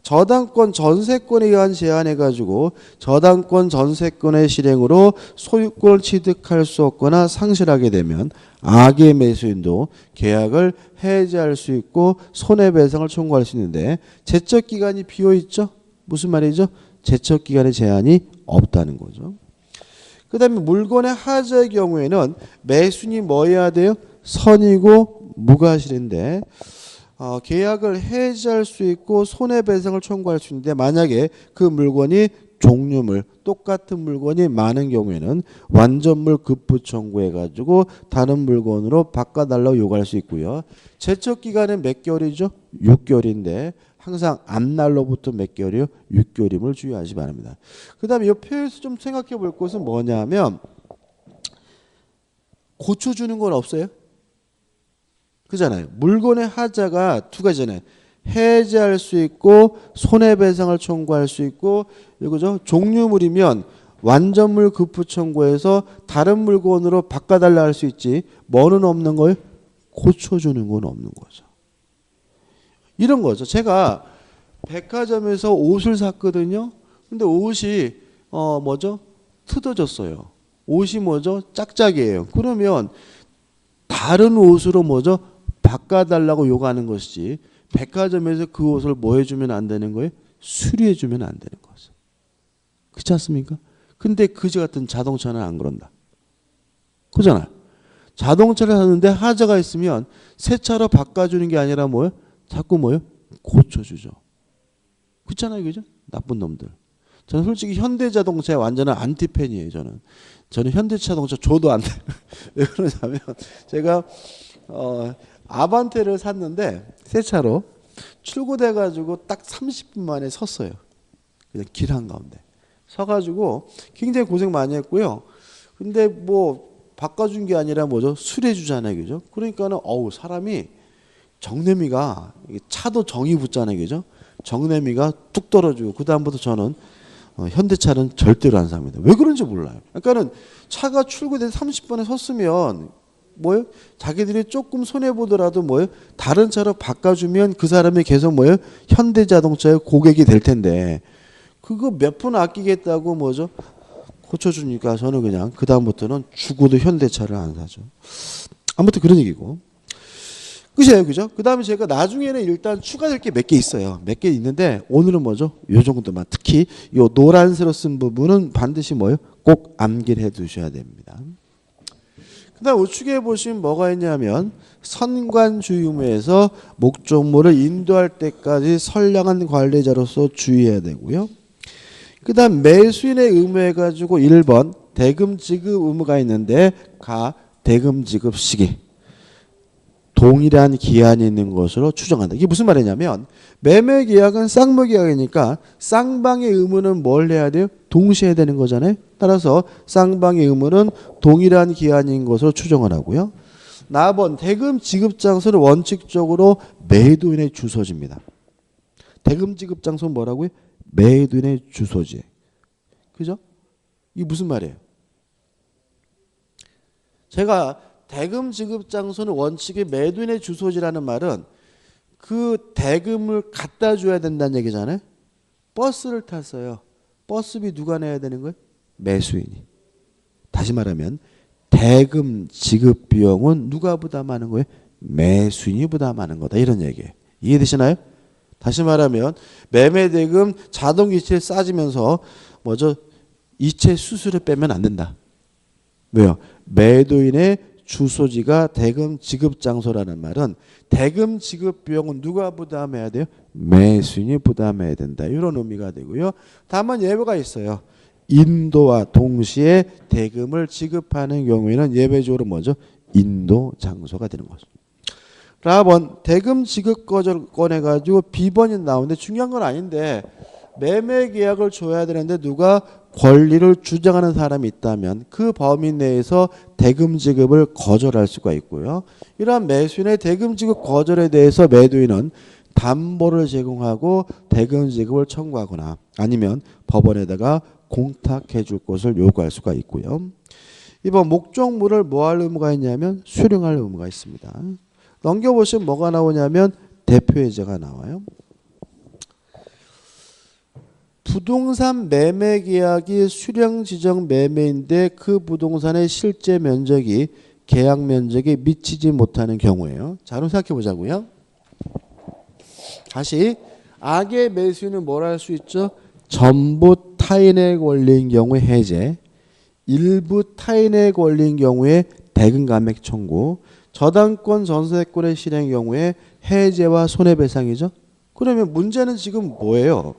저당권 전세권에 의한 제한해가지고 저당권 전세권의 실행으로 소유권을 취득할 수 없거나 상실하게 되면 악의 매수인도 계약을 해지할 수 있고 손해배상을 청구할 수 있는데 제척기간이 비어있죠. 무슨 말이죠? 제척기간의 제한이 없다는 거죠. 그 다음에 물건의 하자의 경우에는 매수인이 뭐 해야 돼요? 선이고 무과실인데 계약을 해지할 수 있고 손해배상을 청구할 수 있는데 만약에 그 물건이 종류물 똑같은 물건이 많은 경우에는 완전물 급부 청구해가지고 다른 물건으로 바꿔달라고 요구할 수 있고요. 제척기간은 몇 개월이죠? 6개월인데 항상 앞날로부터 몇 개월이요? 6개월임을 주의하시 바랍니다. 그 다음에 이 표에서 좀 생각해 볼 것은 뭐냐면 고쳐주는 건 없어요? 그잖아요. 물건의 하자가 두 가지잖아요. 해제할 수 있고 손해배상을 청구할 수 있고 이거죠. 종류물이면 완전물 급부 청구해서 다른 물건으로 바꿔달라 할 수 있지 뭐는 없는 거예요? 고쳐주는 건 없는 거죠. 이런 거죠. 제가 백화점에서 옷을 샀거든요. 근데 옷이 뭐죠? 뜯어졌어요. 옷이 뭐죠? 짝짝이에요. 그러면 다른 옷으로 뭐죠? 바꿔달라고 요구하는 것이지 백화점에서 그 옷을 뭐 해주면 안 되는 거예요? 수리해주면 안 되는 거죠. 그렇지 않습니까? 근데 그지 같은 자동차는 안 그런다. 그잖아요. 자동차를 사는데 하자가 있으면 새 차로 바꿔주는 게 아니라 뭐예요? 자꾸 뭐예요? 고쳐주죠. 그렇잖아요. 그죠? 나쁜 놈들. 저는 솔직히 현대자동차의 완전한 안티팬이에요. 저는 현대자동차 줘도 안 돼요. 왜 그러냐면 제가 아반떼를 샀는데 새 차로 출고돼가지고 딱 30분 만에 섰어요. 그냥 길 한가운데 서가지고 굉장히 고생 많이 했고요. 근데 뭐 바꿔준 게 아니라 뭐죠? 수리해주잖아요. 그죠? 그러니까는 사람이 정내미가 차도 정이 붙잖아요. 그죠? 정내미가 뚝 떨어지고 그 다음부터 저는 현대차는 절대로 안 삽니다. 왜 그런지 몰라요. 그러니까는 차가 출고돼서 30분에 섰으면 뭐예요? 자기들이 조금 손해 보더라도 뭐예요? 다른 차로 바꿔주면 그 사람이 계속 뭐예요? 현대자동차의 고객이 될 텐데 그거 몇 푼 아끼겠다고 뭐죠? 고쳐주니까 저는 그냥 그 다음부터는 죽어도 현대차를 안 사죠. 아무튼 그런 얘기고. 끝이에요, 그죠? 그 다음에 제가 나중에는 일단 추가될 게 몇 개 있어요. 몇 개 있는데 오늘은 뭐죠? 요 정도만. 특히 요 노란색으로 쓴 부분은 반드시 뭐예요? 꼭 암기를 해 두셔야 됩니다. 그 다음 우측에 보시면 뭐가 있냐면 선관주의무에서 목적물을 인도할 때까지 선량한 관리자로서 주의해야 되고요. 그 다음 매수인의 의무해가지고 1번 대금 지급 의무가 있는데 대금 지급 시기 동일한 기한이 있는 것으로 추정한다. 이게 무슨 말이냐면 매매 계약은 쌍무 계약이니까 쌍방의 의무는 뭘 해야 돼요? 동시에 해야 되는 거잖아요. 따라서 쌍방의 의무는 동일한 기한인 것으로 추정을 하고요. 나번 대금 지급 장소는 원칙적으로 매도인의 주소지입니다. 대금 지급 장소는 뭐라고요? 매도인의 주소지. 그죠? 이게 무슨 말이에요? 제가 대금 지급 장소는 원칙이 매도인의 주소지라는 말은 그 대금을 갖다 줘야 된다는 얘기잖아요. 버스를 탔어요. 버스비 누가 내야 되는 거예요? 매수인이. 다시 말하면 대금 지급 비용은 누가 부담하는 거예요? 매수인이 부담하는 거다. 이런 얘기예요. 이해되시나요? 다시 말하면 매매 대금 자동이체 싸지면서 뭐죠? 이체 수수료 빼면 안 된다. 왜요? 매도인의 주소지가 대금 지급 장소라는 말은 대금 지급 비용은 누가 부담해야 돼요? 매수인이 부담해야 된다. 이런 의미가 되고요. 다만 예외가 있어요. 인도와 동시에 대금을 지급하는 경우에는 예외적으로 뭐죠? 인도 장소가 되는 거죠. 라번 대금 지급 거절 꺼내가지고 비번이 나오는데 중요한 건 아닌데 매매 계약을 줘야 되는데 누가 권리를 주장하는 사람이 있다면 그 범위 내에서 대금 지급을 거절할 수가 있고요. 이러한 매수인의 대금 지급 거절에 대해서 매도인은 담보를 제공하고 대금 지급을 청구하거나 아니면 법원에다가 공탁해 줄 것을 요구할 수가 있고요. 이번 목적물을 뭐 할 의무가 있냐면 수령할 의무가 있습니다. 넘겨보시면 뭐가 나오냐면 대표해제가 나와요. 부동산 매매 계약이 수령 지정 매매인데 그 부동산의 실제 면적이 계약 면적에 미치지 못하는 경우예요. 자, 그럼 생각해 보자고요. 다시 악의 매수인은 뭘 할 수 있죠? 전부 타인에 걸린 경우에 해제, 일부 타인에 걸린 경우에 대금 감액 청구, 저당권 전세권의 실행 경우에 해제와 손해배상이죠. 그러면 문제는 지금 뭐예요?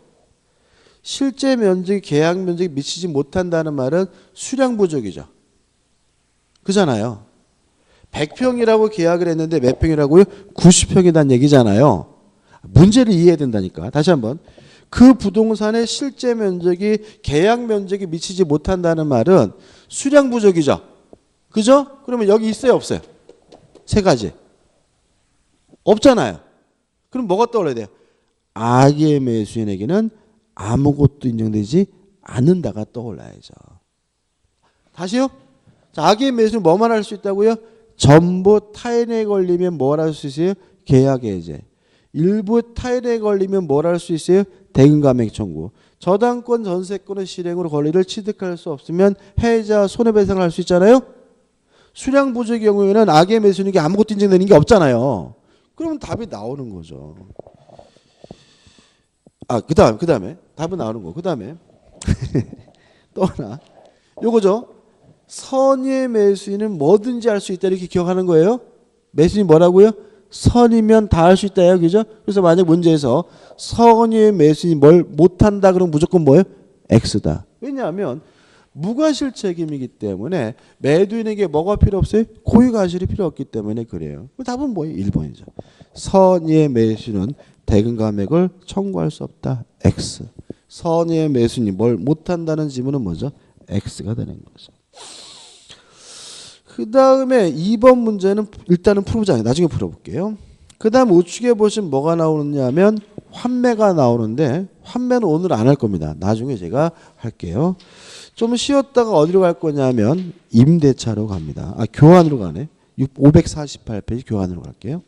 실제 면적이 계약 면적이 미치지 못한다는 말은 수량 부족이죠. 그잖아요. 100평이라고 계약을 했는데 몇 평이라고요? 90평이란 얘기잖아요. 문제를 이해해야 된다니까. 다시 한번. 그 부동산의 실제 면적이 계약 면적이 미치지 못한다는 말은 수량 부족이죠. 그죠? 그러면 여기 있어요, 없어요? 세 가지. 없잖아요. 그럼 뭐가 떠올라야 돼요? 악의 매수인에게는 아무것도 인정되지 않는다가 떠올라야죠. 다시요? 자, 악의 매수는 뭐만 할 수 있다고요? 전부 타인에 걸리면 뭘 할 수 있어요? 계약 해제. 일부 타인에 걸리면 뭘 할 수 있어요? 대금 감액 청구. 저당권 전세권의 실행으로 권리를 취득할 수 없으면 해제와 손해배상을 할 수 있잖아요. 수량 부족의 경우에는 악의 매수인에게 아무것도 인정되는 게 없잖아요. 그러면 답이 나오는 거죠. 그 다음에 답은 나오는 거. 그 다음에 또 하나. 요거죠. 선의의 매수인은 뭐든지 할 수 있다 이렇게 기억하는 거예요. 매수인이 뭐라고요? 선이면 다 할 수 있다요. 그죠? 그래서 만약 문제에서 선의의 매수인이 뭘 못한다 그러면 무조건 뭐예요? X다. 왜냐하면 무과실책임이기 때문에 매도인에게 뭐가 필요 없어요? 고의과실이 필요 없기 때문에 그래요. 답은 뭐예요? 1번이죠. 선의의 매수인은 대금 감액을 청구할 수 없다. X. 선의의 매수인이 뭘 못한다는 지문은 뭐죠? X가 되는 거죠. 그 다음에 2번 문제는 일단은 풀어보자. 나중에 풀어볼게요. 그 다음 우측에 보시면 뭐가 나오느냐면 환매가 나오는데 환매는 오늘 안 할 겁니다. 나중에 제가 할게요. 좀 쉬었다가 어디로 갈 거냐면 임대차로 갑니다. 교환으로 가네. 548페이지 교환으로 갈게요.